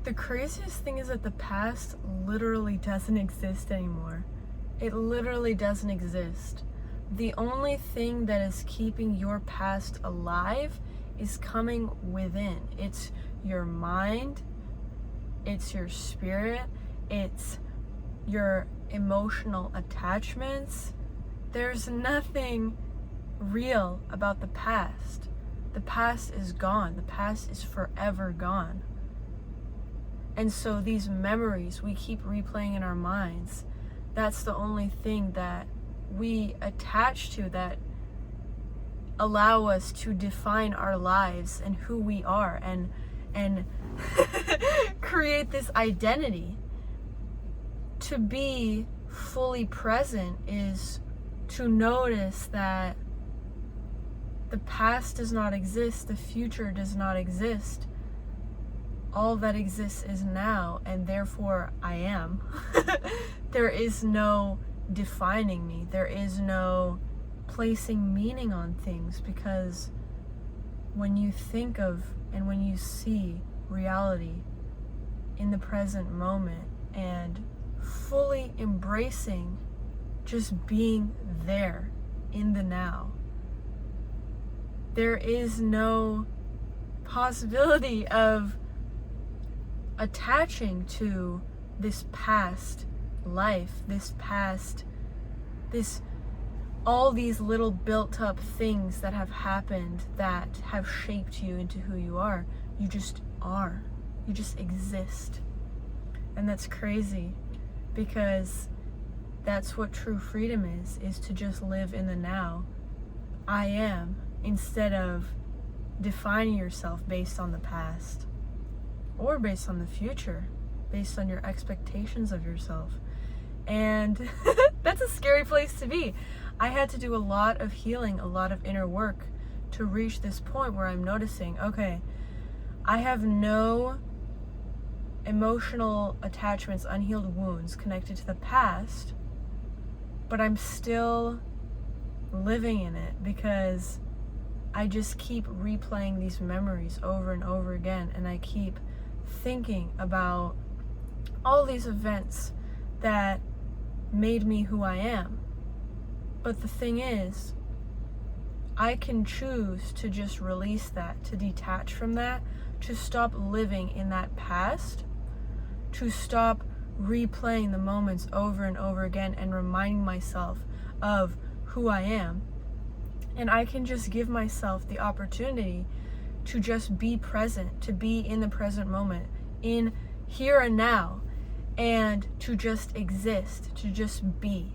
The craziest thing is that the past literally doesn't exist anymore. It literally doesn't exist. The only thing that is keeping your past alive is coming within. It's your mind, it's your spirit, it's your emotional attachments. There's nothing real about the past. The past is gone. The past is forever gone. And so these memories we keep replaying in our minds, that's the only thing that we attach to, that allow us to define our lives and who we are, and create this identity. To be fully present is to notice that the past does not exist, the future does not exist. All that exists is now, and therefore I am. There is no defining me. There is no placing meaning on things, because when you think of and when you see reality in the present moment and fully embracing just being there in the now, there is no possibility of attaching to this past life, all these little built up things that have happened that have shaped you into who you are. You just are. You just exist. And that's crazy, because that's what true freedom is to just live in the now. I am, instead of defining yourself based on the past or based on the future, based on your expectations of yourself. And that's a scary place to be. I had to do a lot of healing, a lot of inner work to reach this point where I'm noticing, okay, I have no emotional attachments, unhealed wounds connected to the past, but I'm still living in it because I just keep replaying these memories over and over again, and I keep thinking about all these events that made me who I am. But the thing is, I can choose to just release that, to detach from that, to stop living in that past, to stop replaying the moments over and over again and reminding myself of who I am. And I can just give myself the opportunity to just be present, to be in the present moment, in here and now, and to just exist, to just be,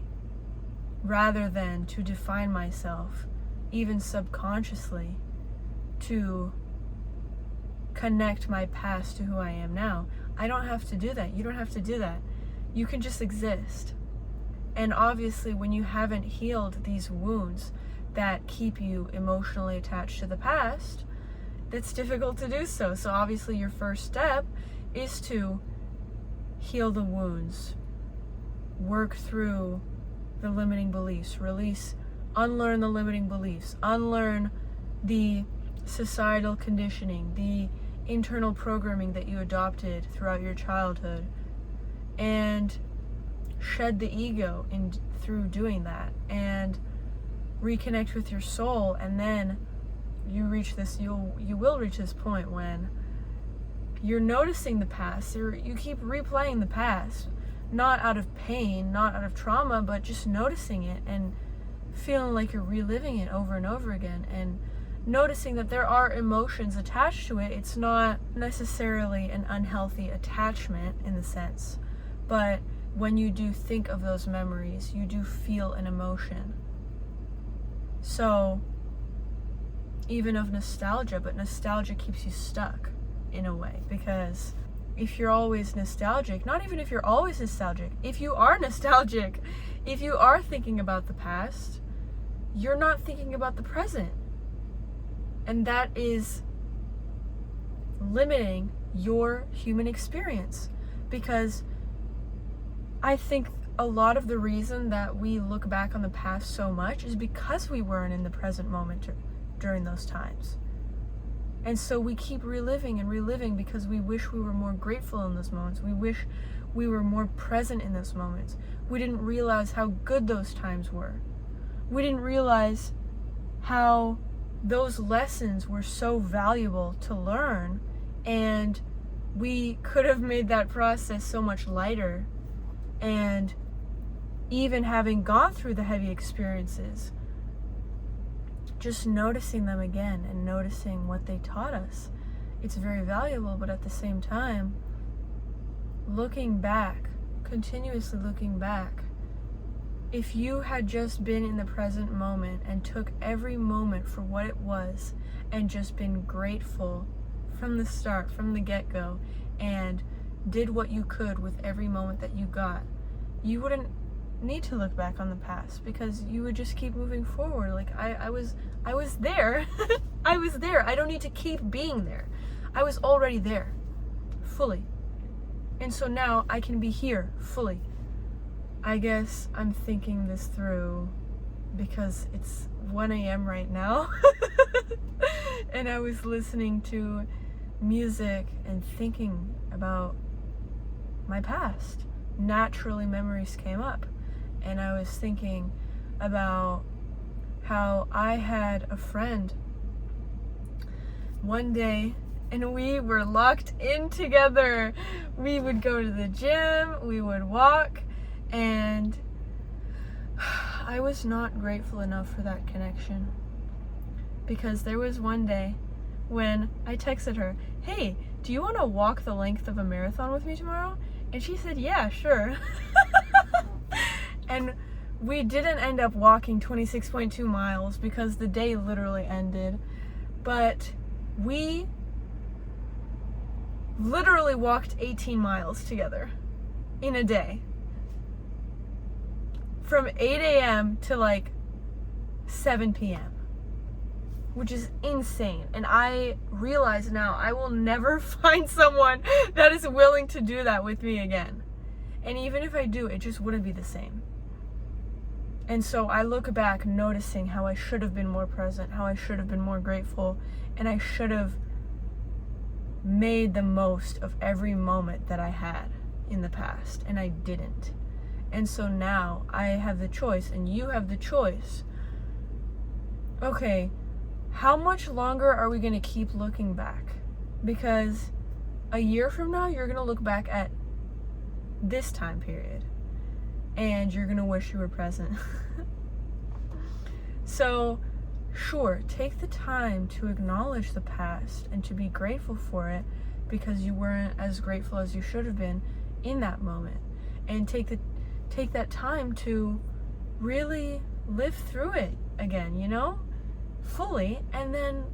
rather than to define myself, even subconsciously, to connect my past to who I am now. I don't have to do that. You don't have to do that. You can just exist. And obviously, when you haven't healed these wounds that keep you emotionally attached to the past, it's difficult to do so. So obviously your first step is to heal the wounds, work through the limiting beliefs, unlearn the limiting beliefs, unlearn the societal conditioning, the internal programming that you adopted throughout your childhood, and shed the ego through doing that, and reconnect with your soul. And then you will reach this point when you're noticing the past. You keep replaying the past, not out of pain, not out of trauma, but just noticing it and feeling like you're reliving it over and over again, and noticing that there are emotions attached to it. It's not necessarily an unhealthy attachment in the sense, but when you do think of those memories, you do feel an emotion. So, even of nostalgia, but nostalgia keeps you stuck in a way, because if you're always nostalgic, not even if you're always nostalgic, if you are nostalgic, if you are thinking about the past, you're not thinking about the present. And that is limiting your human experience, because I think a lot of the reason that we look back on the past so much is because we weren't in the present moment during those times. And so we keep reliving and reliving because we wish we were more grateful in those moments. We wish we were more present in those moments. We didn't realize how good those times were. We didn't realize how those lessons were so valuable to learn, and we could have made that process so much lighter. And even having gone through the heavy experiences, just noticing them again and noticing what they taught us, it's very valuable. But at the same time, looking back, continuously looking back, if you had just been in the present moment and took every moment for what it was and just been grateful from the start, from the get-go, and did what you could with every moment that you got, you wouldn't need to look back on the past, because you would just keep moving forward. Like I was there. I was there. I don't need to keep being there. I was already there, fully. And so now I can be here, fully. I guess I'm thinking this through because it's 1 a.m. right now. And I was listening to music and thinking about my past. Naturally, memories came up. And I was thinking about how I had a friend one day, and we were locked in together. We would go to the gym, we would walk, and I was not grateful enough for that connection. Because there was one day when I texted her, "Hey, do you want to walk the length of a marathon with me tomorrow?" And she said, "Yeah, sure." And we didn't end up walking 26.2 miles because the day literally ended. But we literally walked 18 miles together in a day. From 8 a.m. to like 7 p.m. Which is insane. And I realize now I will never find someone that is willing to do that with me again. And even if I do, it just wouldn't be the same. And so I look back noticing how I should have been more present, how I should have been more grateful, and I should have made the most of every moment that I had in the past, and I didn't. And so now I have the choice, and you have the choice. Okay, how much longer are we going to keep looking back? Because a year from now, you're going to look back at this time period, and you're going to wish you were present. So, sure, take the time to acknowledge the past and to be grateful for it, because you weren't as grateful as you should have been in that moment. And take that time to really live through it again, you know? Fully, and then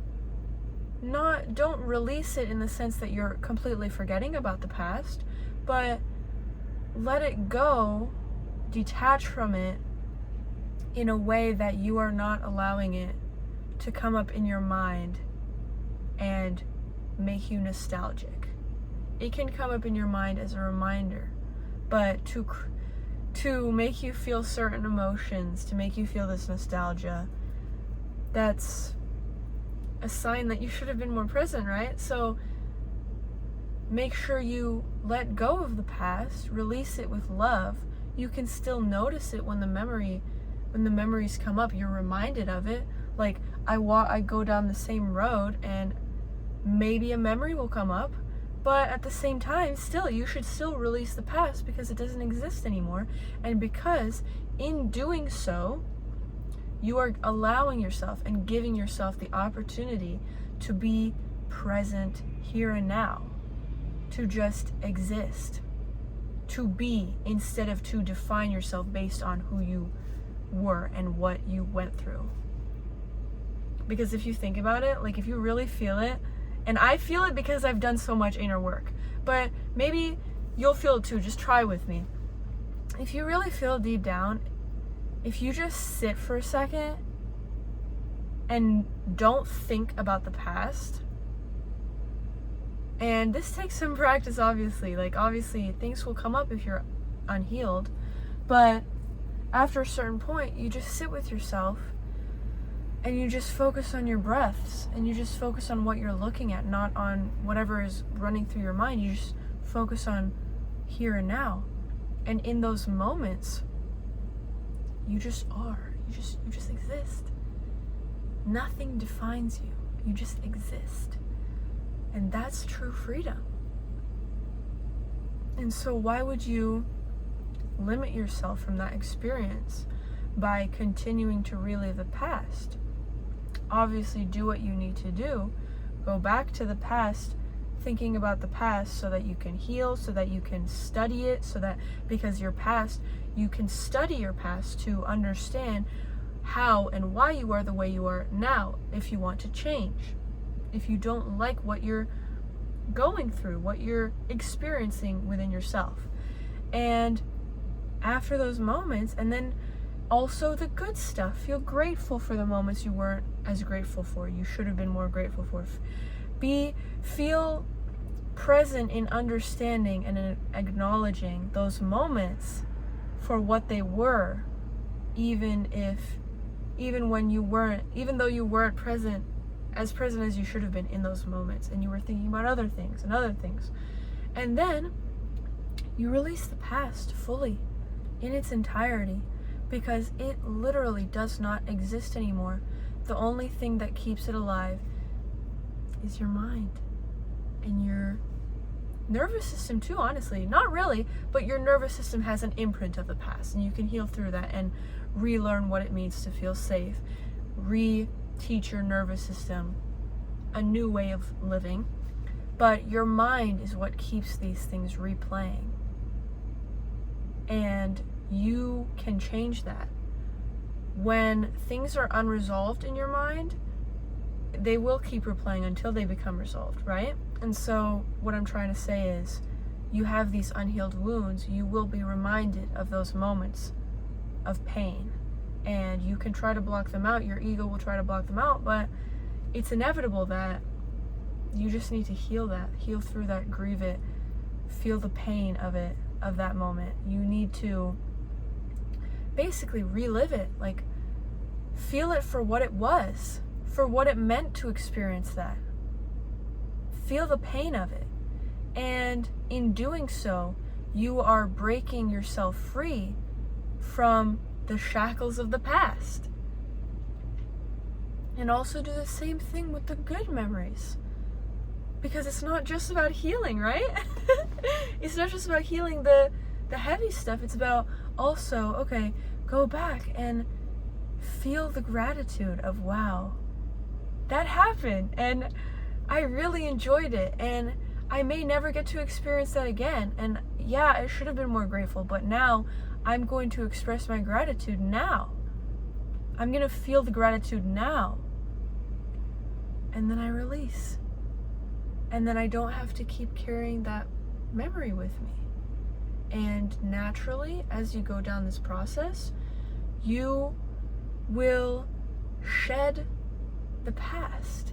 don't release it in the sense that you're completely forgetting about the past, but let it go, detach from it in a way that you are not allowing it to come up in your mind and make you nostalgic. It can come up in your mind as a reminder, but to make you feel certain emotions, to make you feel this nostalgia, that's a sign that you should have been more present, right? So make sure you let go of the past, release it with love. You can still notice it when the memories come up, you're reminded of it. Like I go down the same road and maybe a memory will come up, but at the same time, still, you should still release the past because it doesn't exist anymore. And because in doing so, you are allowing yourself and giving yourself the opportunity to be present here and now, to just exist, to be, instead of to define yourself based on who you were and what you went through. Because if you think about it, like if you really feel it, and I feel it because I've done so much inner work, but maybe you'll feel it too, just try with me. If you really feel deep down, if you just sit for a second and don't think about the past, and this takes some practice, obviously, things will come up if you're unhealed, but after a certain point, you just sit with yourself And you just focus on your breaths, and you just focus on what you're looking at, not on whatever is running through your mind. You just focus on here and now. And in those moments, you just are. You just exist. Nothing defines you. You just exist. And that's true freedom. And so why would you limit yourself from that experience by continuing to relive the past? Obviously, do what you need to do. Go back to the past, thinking about the past so that you can heal, so that you can study it, so that because your past, you can study your past to understand how and why you are the way you are now if you want to change. If you don't like what you're going through, what you're experiencing within yourself. And after those moments, and then also the good stuff, feel grateful for the moments you weren't as grateful for, you should have been more grateful for. Feel present in understanding and in acknowledging those moments for what they were, even when you weren't, even though you weren't present as you should have been in those moments, and you were thinking about other things. And then you release the past fully in its entirety, because it literally does not exist anymore. The only thing that keeps it alive is your mind and your nervous system too, honestly. Not really, but your nervous system has an imprint of the past, and you can heal through that and relearn what it means to feel safe, teach your nervous system a new way of living. But your mind is what keeps these things replaying. And you can change that. When things are unresolved in your mind, they will keep replaying until they become resolved, right? And so what I'm trying to say is, you have these unhealed wounds, you will be reminded of those moments of pain. And you can try to block them out, your ego will try to block them out, but it's inevitable that you just need to heal through that, grieve it, feel the pain of it, of that moment. You need to basically relive it, like feel it for what it was, for what it meant to experience that. Feel the pain of it. And in doing so, you are breaking yourself free from the shackles of the past. And also do the same thing with the good memories. Because it's not just about healing, right? It's not just about healing the heavy stuff. It's about also, okay, go back and feel the gratitude of, wow, that happened. And I really enjoyed it. And I may never get to experience that again. And yeah, I should have been more grateful. But now I'm going to express my gratitude now. I'm going to feel the gratitude now. And then I release. And then I don't have to keep carrying that memory with me. And naturally, as you go down this process, you will shed the past.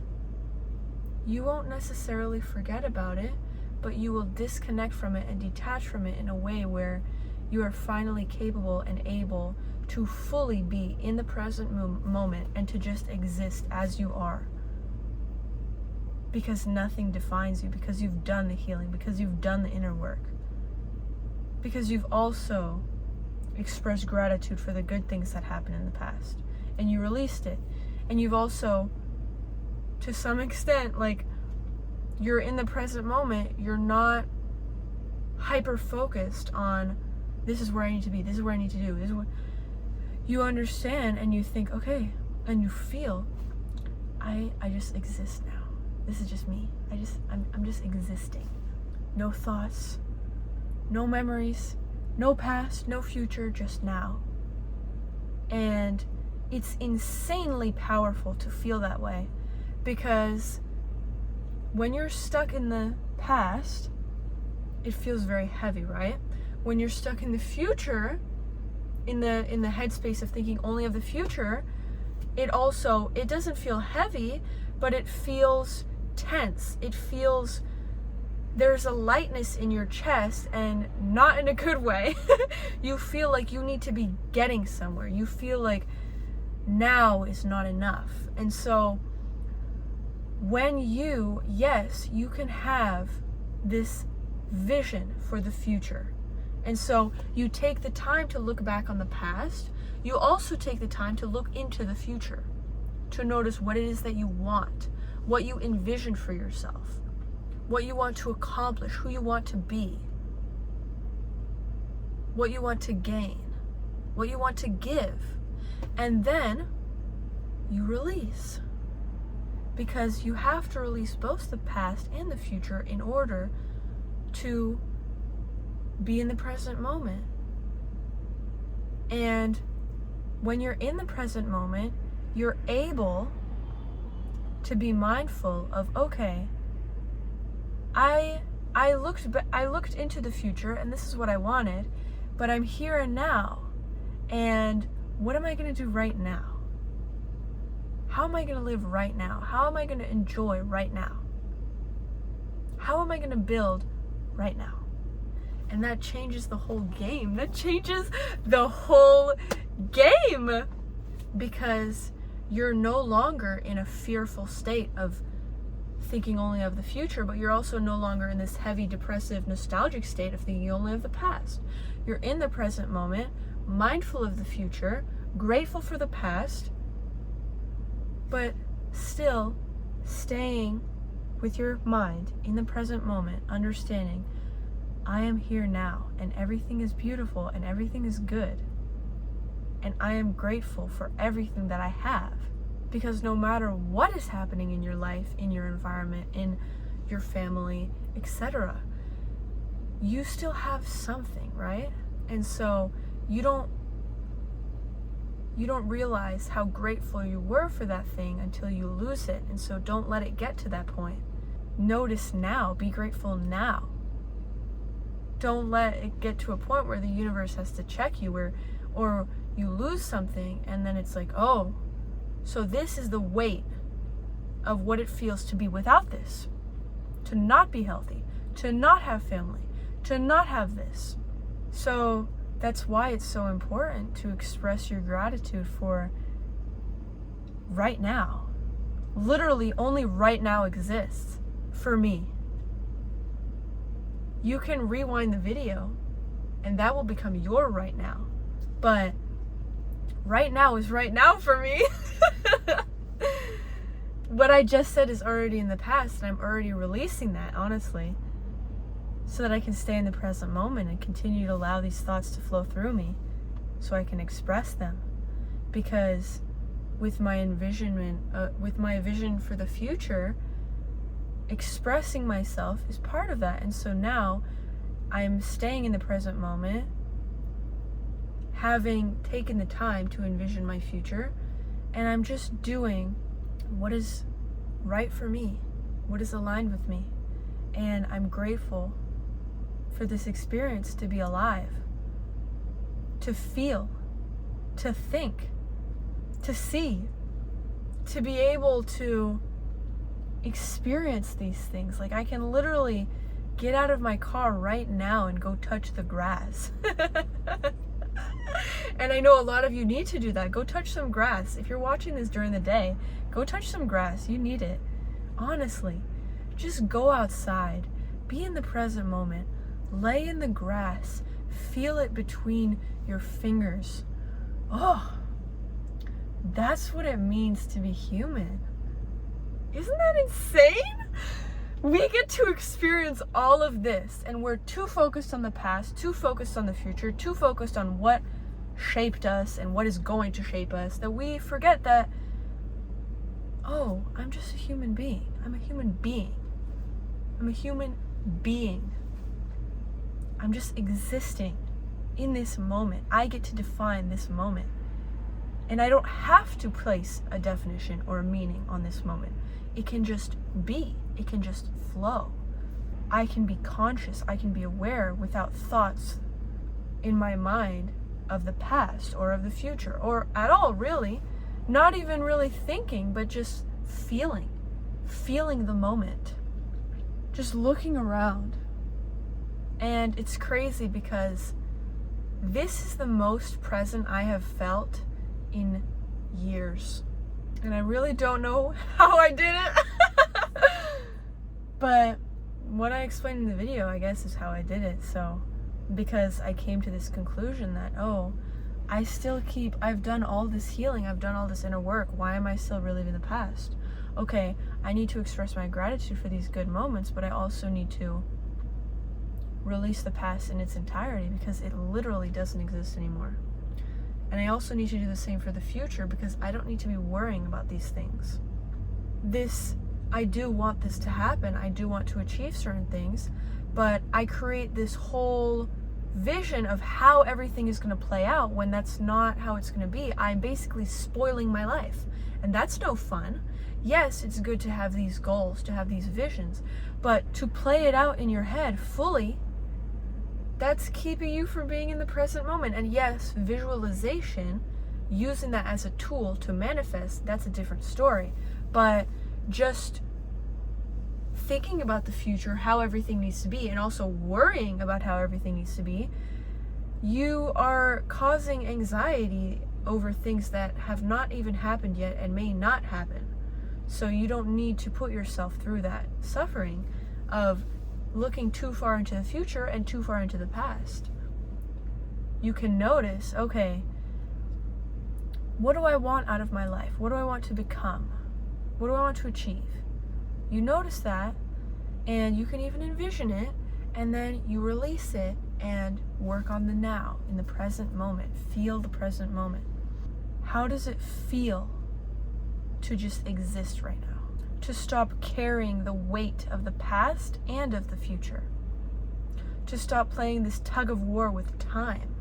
You won't necessarily forget about it, but you will disconnect from it and detach from it in a way where you are finally capable and able to fully be in the present moment and to just exist as you are. Because nothing defines you, because you've done the healing, because you've done the inner work. Because you've also expressed gratitude for the good things that happened in the past. And you released it. And you've also, to some extent, like, you're in the present moment, you're not hyper-focused on, this is where I need to be, this is where I need to do, this is what you understand, and you think, okay, and you feel, I just exist now. This is just me. I'm just existing. No thoughts, no memories, no past, no future, just now. And it's insanely powerful to feel that way, because when you're stuck in the past, it feels very heavy, right? When you're stuck in the future, in the headspace of thinking only of the future, it doesn't feel heavy, but it feels tense. It feels, there's a lightness in your chest, and not in a good way. You feel like you need to be getting somewhere. You feel like now is not enough. And so when yes, you can have this vision for the future. And so you take the time to look back on the past. You also take the time to look into the future, to notice what it is that you want, what you envision for yourself, what you want to accomplish, who you want to be, what you want to gain, what you want to give. And then you release. Because you have to release both the past and the future in order to be in the present moment. And when you're in the present moment, you're able to be mindful of, okay, I looked into the future and this is what I wanted, but I'm here and now. And what am I going to do right now? How am I going to live right now? How am I going to enjoy right now? How am I going to build right now? And that changes the whole game. That changes the whole game. Because you're no longer in a fearful state of thinking only of the future, but you're also no longer in this heavy, depressive, nostalgic state of thinking only of the past. You're in the present moment, mindful of the future, grateful for the past, but still staying with your mind in the present moment, understanding I am here now and everything is beautiful and everything is good. And I am grateful for everything that I have, because no matter what is happening in your life, in your environment, in your family, etc., you still have something, right? And so you don't realize how grateful you were for that thing until you lose it. And so don't let it get to that point. Notice now, be grateful now. Don't let it get to a point where the universe has to check you, or you lose something and then it's like, oh, so this is the weight of what it feels to be without this, to not be healthy, to not have family, to not have this. So that's why it's so important to express your gratitude for right now. Literally, only right now exists for me. You can rewind the video and that will become your right now. But right now is right now for me. What I just said is already in the past, and I'm already releasing that, honestly, so that I can stay in the present moment and continue to allow these thoughts to flow through me so I can express them. Because with my envisionment, with my vision for the future, expressing myself is part of that. And so now I'm staying in the present moment, having taken the time to envision my future, and I'm just doing what is right for me, what is aligned with me. And I'm grateful for this experience to be alive, to feel, to think, to see, to be able to experience these things. Like, I can literally get out of my car right now and go touch the grass. And I know a lot of you need to do that. Go touch some grass. If you're watching this during the day, go touch some grass. You need it. Honestly, just go outside. Be in the present moment. Lay in the grass. Feel it between your fingers. Oh, that's what it means to be human. Isn't that insane? We get to experience all of this, and we're too focused on the past, too focused on the future, too focused on what shaped us and what is going to shape us, that we forget that, oh, I'm just a human being. I'm a human being. I'm a human being. I'm just existing in this moment. I get to define this moment. And I don't have to place a definition or a meaning on this moment. It can just be. It can just flow. I can be conscious. I can be aware without thoughts in my mind of the past or of the future or at all, really. Not even really thinking, but just feeling the moment. Just looking around. And it's crazy because this is the most present I have felt in years. And I really don't know how I did it. But what I explained in the video, I guess, is how I did it. So, because I came to this conclusion that, I've done all this healing, I've done all this inner work. Why am I still reliving the past? Okay, I need to express my gratitude for these good moments, but I also need to release the past in its entirety because it literally doesn't exist anymore. And I also need to do the same for the future because I don't need to be worrying about these things. I do want this to happen. I do want to achieve certain things, but I create this whole vision of how everything is going to play out when that's not how it's going to be. I'm basically spoiling my life, and that's no fun. Yes, it's good to have these goals, to have these visions, but to play it out in your head fully, that's keeping you from being in the present moment. And yes, visualization, using that as a tool to manifest, that's a different story. But just thinking about the future, how everything needs to be, and also worrying about how everything needs to be, you are causing anxiety over things that have not even happened yet and may not happen. So you don't need to put yourself through that suffering of looking too far into the future and too far into the past. You can notice, okay, what do I want out of my life? What do I want to become? What do I want to achieve? You notice that, and you can even envision it, and then you release it and work on the now, in the present moment. Feel the present moment. How does it feel to just exist right now? To stop carrying the weight of the past and of the future. To stop playing this tug of war with time,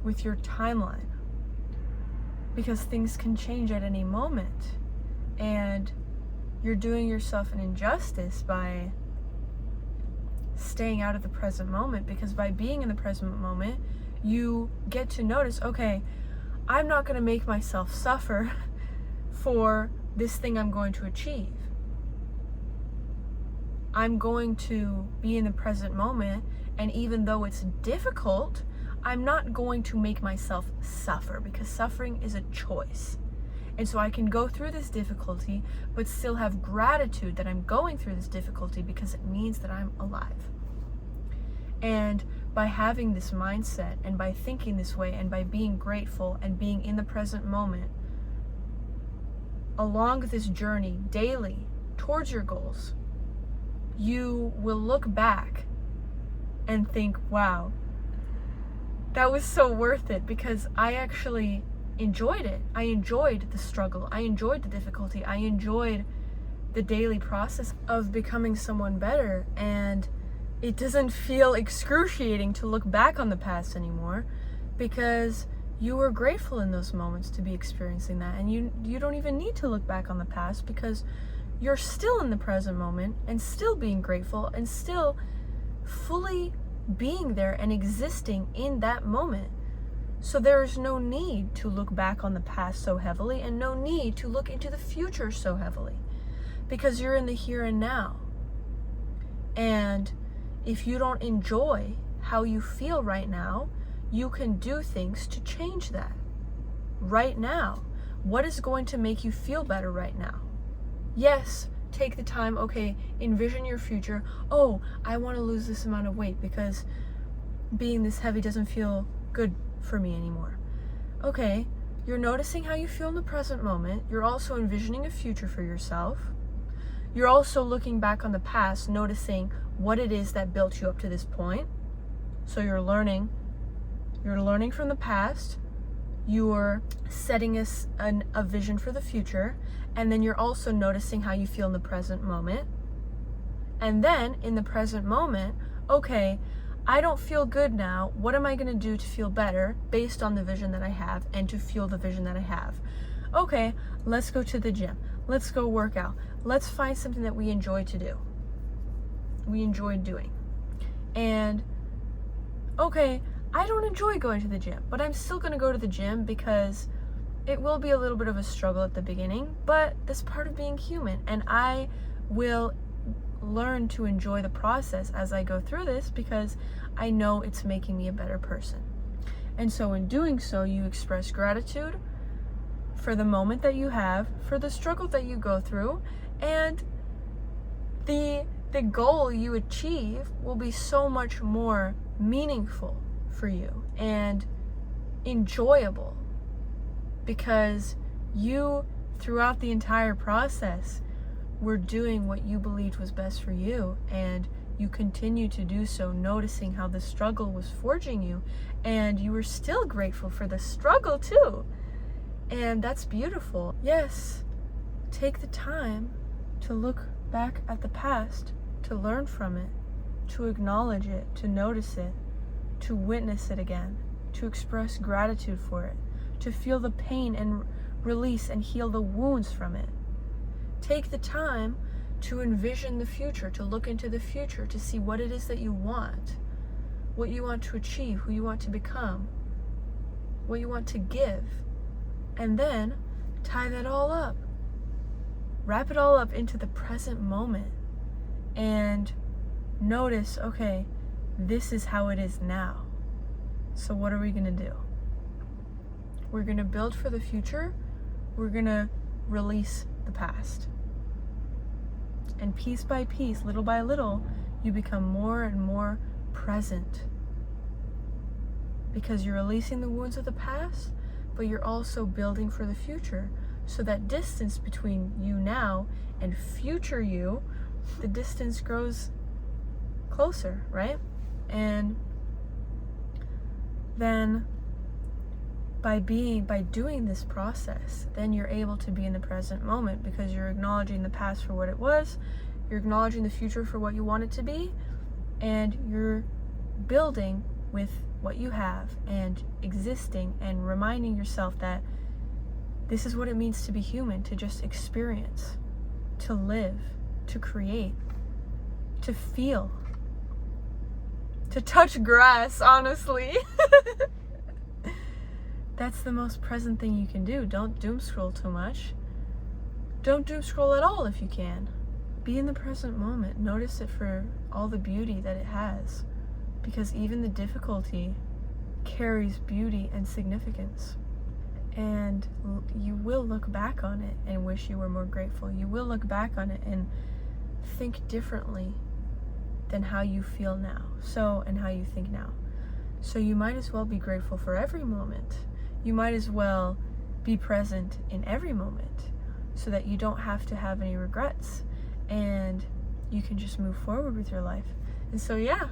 with your timeline. Because things can change at any moment, and you're doing yourself an injustice by staying out of the present moment, because by being in the present moment, you get to notice, okay, I'm not going to make myself suffer for this thing I'm going to achieve. I'm going to be in the present moment, and even though it's difficult, I'm not going to make myself suffer, because suffering is a choice. And so I can go through this difficulty, but still have gratitude that I'm going through this difficulty because it means that I'm alive. And by having this mindset, and by thinking this way, and by being grateful and being in the present moment, along this journey daily towards your goals, you will look back and think, wow, that was so worth it, because I actually enjoyed it. I enjoyed the struggle. I enjoyed the difficulty. I enjoyed the daily process of becoming someone better. And it doesn't feel excruciating to look back on the past anymore, because you were grateful in those moments to be experiencing that. And you don't even need to look back on the past, because you're still in the present moment and still being grateful and still fully being there and existing in that moment. So there is no need to look back on the past so heavily, and no need to look into the future so heavily, because you're in the here and now. And if you don't enjoy how you feel right now, you can do things to change that right now. What is going to make you feel better right now? Yes, take the time, okay, envision your future. Oh, I want to lose this amount of weight because being this heavy doesn't feel good for me anymore. Okay, you're noticing how you feel in the present moment. You're also envisioning a future for yourself. You're also looking back on the past, noticing what it is that built you up to this point. So you're learning from the past. You're setting a vision for the future, and then you're also noticing how you feel in the present moment. And then in the present moment, okay, I don't feel good now. What am I going to do to feel better based on the vision that I have and to fuel the vision that I have? Okay, let's go to the gym. Let's go work out. Let's find something that we enjoy to do. We enjoy doing. And okay, I don't enjoy going to the gym, but I'm still going to go to the gym because it will be a little bit of a struggle at the beginning, but that's part of being human. And I will learn to enjoy the process as I go through this, because I know it's making me a better person. And so in doing so, you express gratitude for the moment that you have, for the struggle that you go through, and the goal you achieve will be so much more meaningful for you and enjoyable, because you, throughout the entire process, were doing what you believed was best for you, and you continue to do so, noticing how the struggle was forging you, and you were still grateful for the struggle too. And that's beautiful. Yes, take the time to look back at the past, to learn from it, to acknowledge it, to notice it, to witness it again, to express gratitude for it, to feel the pain and release and heal the wounds from it. Take the time to envision the future, to look into the future, to see what it is that you want, what you want to achieve, who you want to become, what you want to give, and then tie that all up. Wrap it all up into the present moment and notice, okay, this is how it is now. So what are we going to do? We're going to build for the future. We're going to release the past. And piece by piece, little by little, you become more and more present. Because you're releasing the wounds of the past, but you're also building for the future. So that distance between you now and future you, the distance grows closer, right? And then by doing this process, then you're able to be in the present moment, because you're acknowledging the past for what it was, you're acknowledging the future for what you want it to be, and you're building with what you have and existing and reminding yourself that this is what it means to be human, to just experience, to live, to create, to feel, to touch grass, honestly. That's the most present thing you can do. Don't doom scroll too much. Don't doom scroll at all if you can. Be in the present moment. Notice it for all the beauty that it has, because even the difficulty carries beauty and significance. And you will look back on it and wish you were more grateful. You will look back on it and think differently than how you feel now, and how you think now. So you might as well be grateful for every moment. You might as well be present in every moment, so that you don't have to have any regrets and you can just move forward with your life. And so yeah,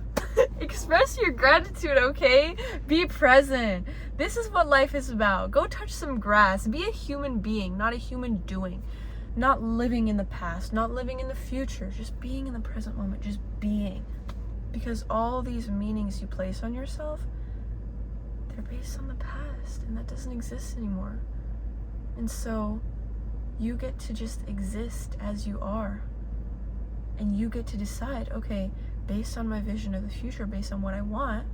express your gratitude, okay? Be present. This is what life is about. Go touch some grass. Be a human being, not a human doing. Not living in the past, not living in the future. Just being in the present moment, just being. Because all these meanings you place on yourself, they're based on the past, and that doesn't exist anymore. And so you get to just exist as you are. And you get to decide, okay, based on my vision of the future, based on what I want,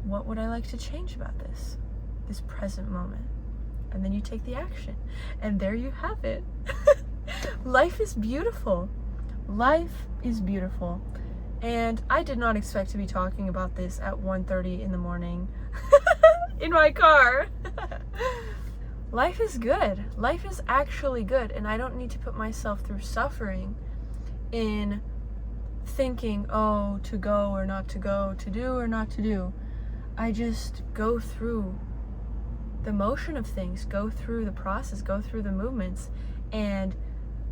what would I like to change about this present moment? And then you take the action. And there you have it. Life is beautiful. Life is beautiful. And I did not expect to be talking about this at 1:30 in the morning in my car. Life is good. Life is actually good. And I don't need to put myself through suffering in thinking, oh, to go or not to go, to do or not to do. I just go through the motion of things, go through the process, go through the movements, and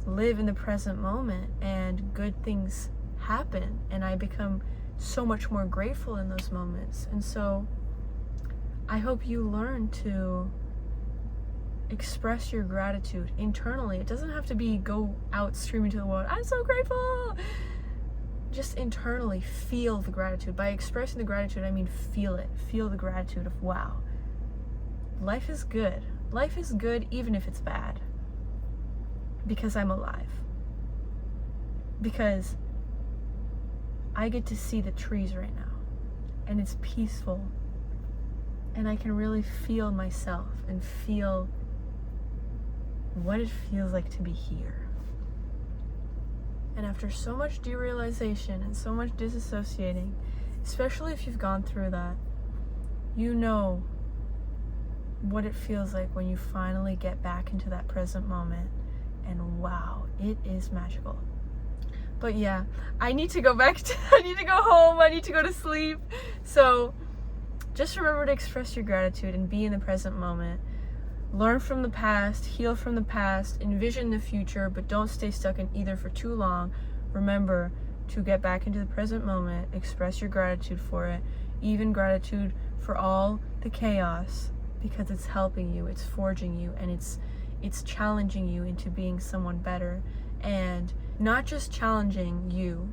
live in the present moment, and good things happen, and I become so much more grateful in those moments. And so I hope you learn to express your gratitude internally. It doesn't have to be go out screaming to the world, I'm so grateful. Just internally feel the gratitude. By expressing the gratitude, I mean feel it. Feel the gratitude of, wow, life is good. Life is good even if it's bad. Because I'm alive. Because I get to see the trees right now. And it's peaceful. And I can really feel myself and feel what it feels like to be here. And after so much derealization and so much disassociating, especially if you've gone through that, you know what it feels like when you finally get back into that present moment. And wow, it is magical. But yeah, I need to go I need to go home, I need to go to sleep. So just remember to express your gratitude and be in the present moment. Learn from the past, heal from the past, envision the future, but don't stay stuck in either for too long. Remember to get back into the present moment, express your gratitude for it, even gratitude for all the chaos, because it's helping you, it's forging you, and it's challenging you into being someone better. And not just challenging you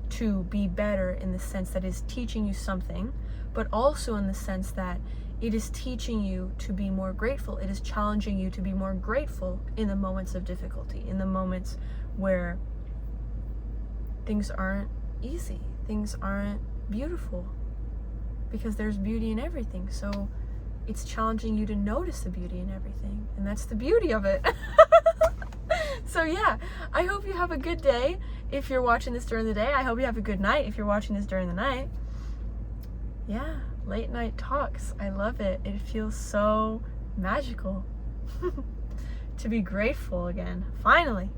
to be better in the sense that it's teaching you something, but also in the sense that it is teaching you to be more grateful. It is challenging you to be more grateful in the moments of difficulty, in the moments where things aren't easy, things aren't beautiful, because there's beauty in everything. So it's challenging you to notice the beauty in everything, and that's the beauty of it. So yeah, I hope you have a good day if you're watching this during the day. I hope you have a good night if you're watching this during the night. Yeah, late night talks. I love it. It feels so magical to be grateful again. Finally,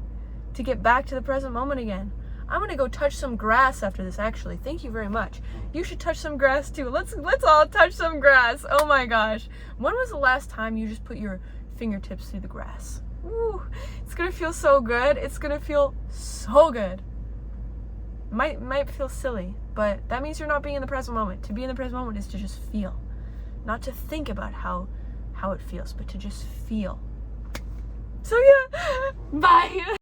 to get back to the present moment again. I'm gonna go touch some grass after this, actually. Thank you very much. You should touch some grass too. Let's all touch some grass. Oh my gosh. When was the last time you just put your fingertips through the grass? Ooh, it's gonna feel so good. It's gonna feel so good. Might feel silly, but that means you're not being in the present moment. To be in the present moment is to just feel. Not to think about how it feels, but to just feel. So yeah, bye.